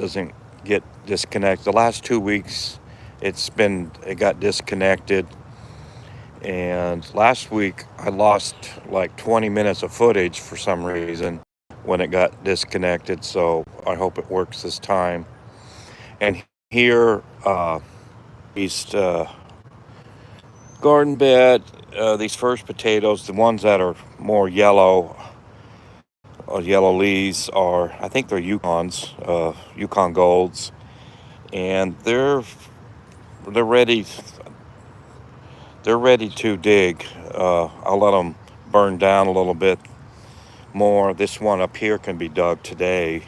doesn't get disconnected. The last 2 weeks, it got disconnected, and last week I lost like 20 minutes of footage for some reason when it got disconnected. So I hope it works this time. And here, these garden bed, these first potatoes, the ones that are more yellow, yellow leaves are, I think they're Yukon Golds, and they're ready. They're ready to dig. I'll let them burn down a little bit more. This one up here can be dug today,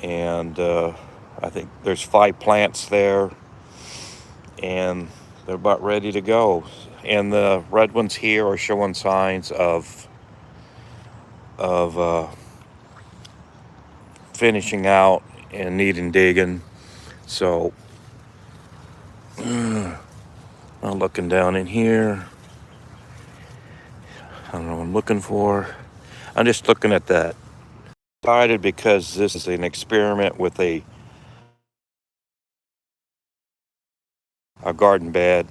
and I think there's 5 plants there, and they're about ready to go. And the red ones here are showing signs of finishing out and needing digging. So I'm looking down in here. I don't know what I'm looking for. I'm just looking at that. Excited because this is an experiment with a garden bed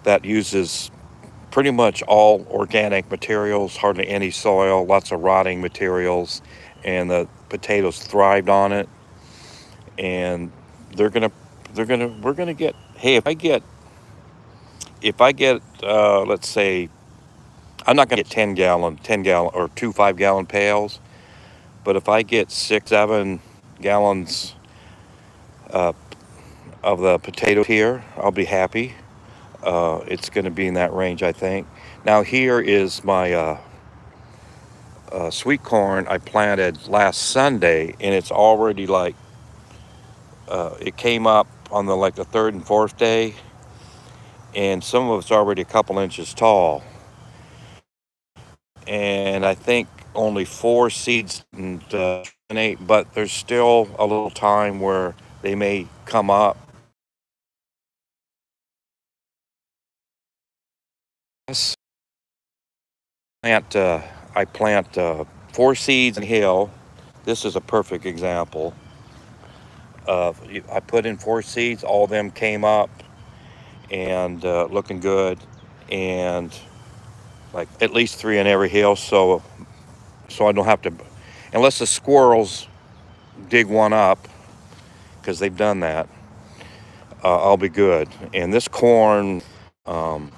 that uses pretty much all organic materials, hardly any soil, lots of rotting materials, and the potatoes thrived on it. And they're gonna, we're gonna get. Hey, if I get, let's say, I'm not gonna get 10 gallon or 2 5 gallon pails, but if I get 6 7 gallons uh, of the potatoes here, I'll be happy. It's going to be in that range, I think. Now here is my sweet corn I planted last Sunday, and it's already like it came up on the third and fourth day, and some of it's already a couple inches tall. And I think only 4 seeds and germinate, but there's still a little time where they may come up. Plant, I plant 4 seeds in hill. This is a perfect example. I put in 4 seeds, all of them came up and looking good, and like at least 3 in every hill. So I don't have to, unless the squirrels dig one up, because they've done that. I'll be good. And this corn, um,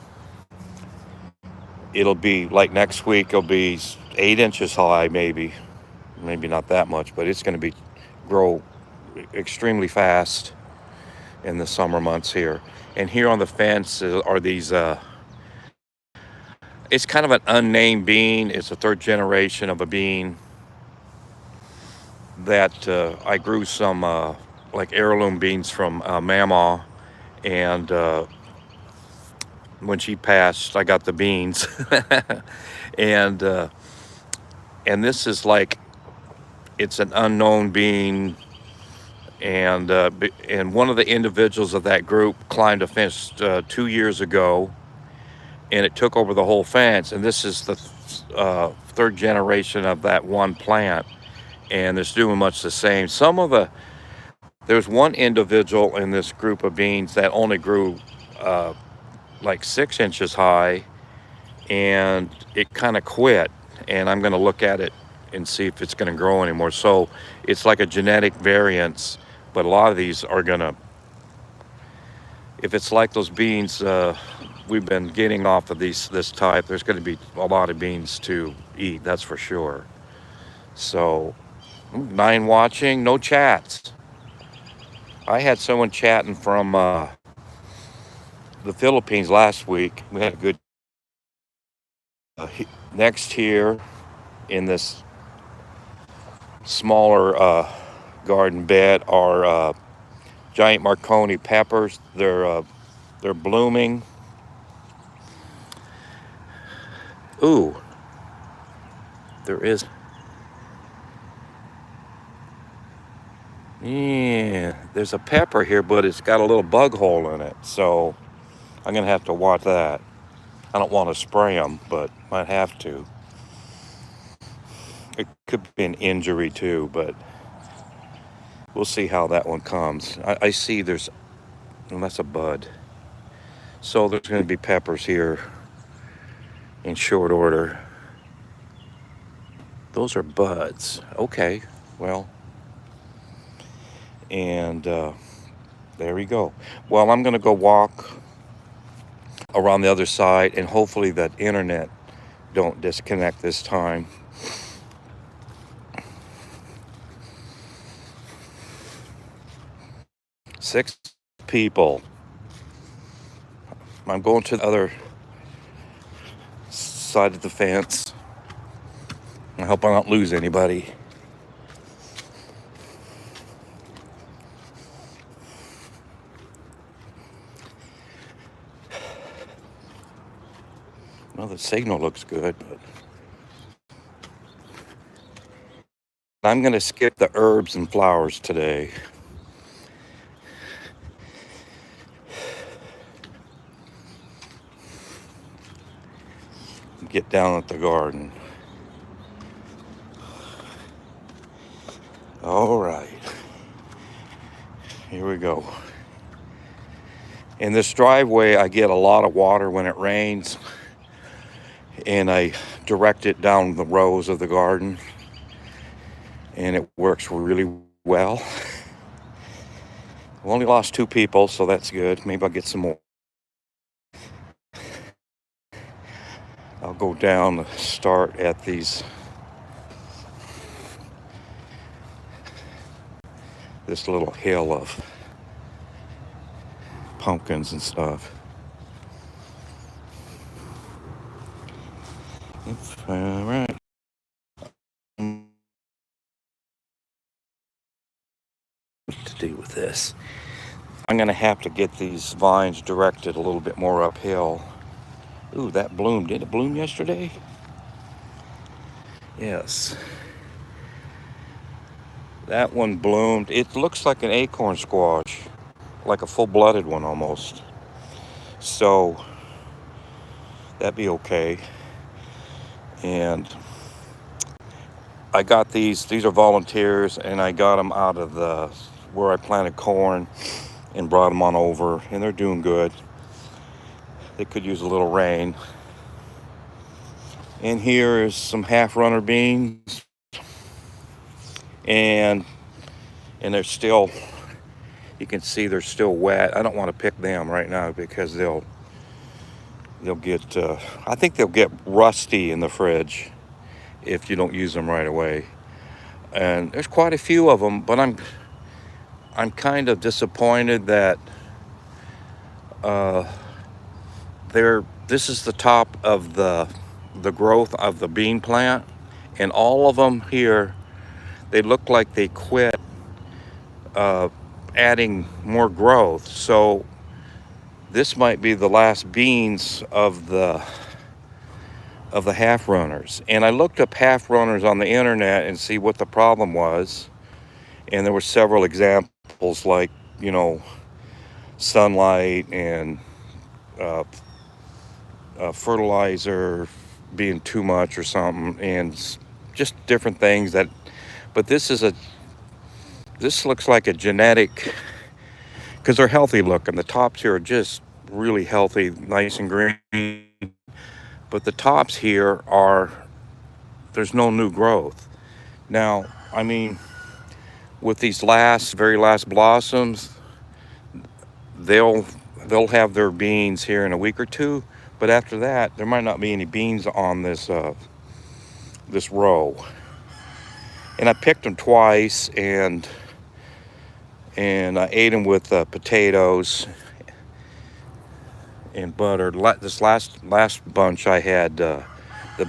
it'll be like next week. It'll be 8 inches high, maybe not that much, but it's going to be grow extremely fast in the summer months here. And here on the fence are these. It's kind of an unnamed bean. It's a third generation of a bean that I grew some like heirloom beans from Mama, and when she passed, I got the beans, and and this is like it's an unknown bean, and one of the individuals of that group climbed a fence 2 years ago, and it took over the whole fence. And this is the third generation of that one plant, and it's doing much the same. There's one individual in this group of beans that only grew like 6 inches high, and it kind of quit. And I'm going to look at it and see if it's going to grow anymore. So it's like a genetic variance, but a lot of these are going to, if it's like those beans we've been getting off of this type, there's going to be a lot of beans to eat, that's for sure. So 9 watching, no chats. I had someone chatting from the Philippines last week. We had a good next here in this smaller garden bed are giant Marconi peppers. They're blooming. Ooh, there is. Yeah, there's a pepper here, but it's got a little bug hole in it. So I'm gonna have to watch that. I don't want to spray them, but might have to. It could be an injury too, but we'll see how that one comes. I see there's, well, that's a bud. So there's going to be peppers here in short order. Those are buds. Okay, well, and there we go. Well, I'm going to go walk around the other side, and hopefully that internet don't disconnect this time. Six people. I'm going to the other side of the fence. I hope I don't lose anybody. Well, the signal looks good, but I'm going to skip the herbs and flowers today. Get down at the garden. All right. Here we go. In this driveway, I get a lot of water when it rains, and I direct it down the rows of the garden, and it works really well. I've only lost 2 people, so that's good. Maybe I'll get some more. I'll go down, start at this little hill of pumpkins and stuff. All right. What to do with this? I'm going to have to get these vines directed a little bit more uphill. Ooh, that bloomed. Did it bloom yesterday? Yes. That one bloomed. It looks like an acorn squash, like a full-blooded one almost. So that'd be okay. And I got these are volunteers, and I got them out of where I planted corn and brought them on over, and they're doing good. They could use a little rain. And here is some half-runner beans, and they're still, you can see they're still wet. I don't want to pick them right now because they'll get, I think they'll get rusty in the fridge if you don't use them right away. And there's quite a few of them, but I'm kind of disappointed that this is the top of the growth of the bean plant, and all of them here, they look like they quit adding more growth. So this might be the last beans of the half runners. And I looked up half runners on the internet and see what the problem was, and there were several examples, like, you know, sunlight and fertilizer being too much or something, and just different things that, but this looks like a genetic, because they're healthy looking. The tops here are just really healthy, nice and green, but the tops here there's no new growth. Now, I mean, with these very last blossoms, they'll have their beans here in a week or two, but after that, there might not be any beans on this row. And I picked them twice, and I ate them with potatoes and butter. This last bunch, I had the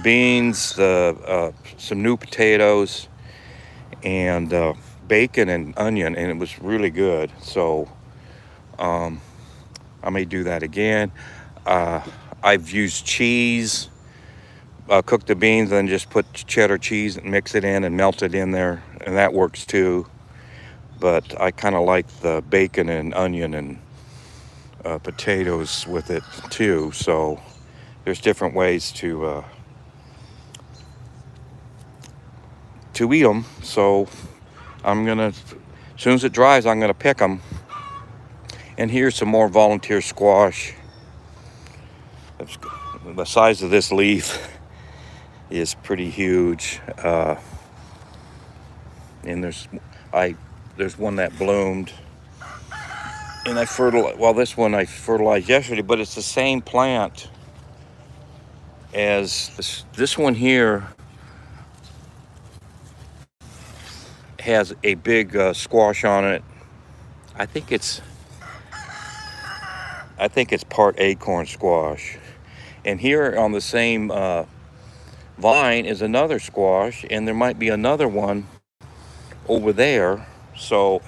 beans, some new potatoes, and bacon and onion, and it was really good. So I may do that again. I've used cheese, cooked the beans, and then just put cheddar cheese and mix it in and melt it in there, and that works too. But I kind of like the bacon and onion and potatoes with it too. So there's different ways to to eat them. So I'm gonna, as soon as it dries, I'm gonna pick them. And here's some more volunteer squash. The size of this leaf is pretty huge. And there's one that bloomed, and I fertilized. Well, this one I fertilized yesterday, but it's the same plant as this one here. Has a big squash on it. I think it's part acorn squash. And here on the same vine is another squash, and there might be another one over there. So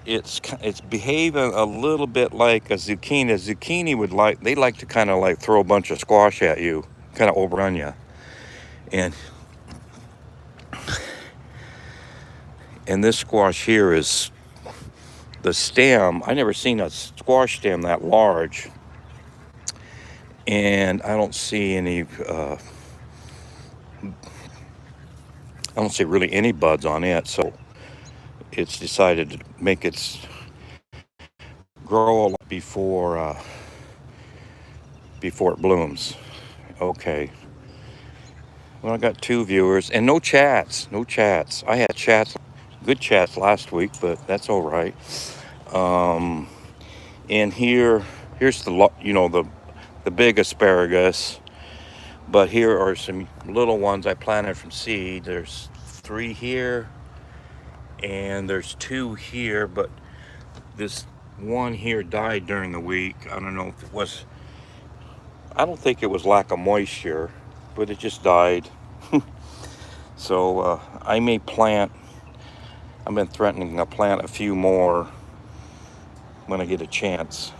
it's behaving a little bit like a zucchini. A zucchini they like to kind of like throw a bunch of squash at you, kind of overrun you. And this squash here is the stem. I never seen a squash stem that large, and I don't see really any buds on it. So it's decided to make it grow a lot before it blooms. Okay. Well, I got 2 viewers and no chats. I had good chats last week, but that's all right. And here's the big asparagus, but here are some little ones I planted from seed. There's 3 here, and there's 2 here, but this one here died during the week. I don't know if it was. I don't think it was lack of moisture, but it just died. So I may plant. I've been threatening to plant a few more when I get a chance.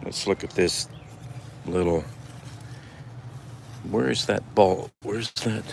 Let's look at this little. Where is that bulb? Where's that?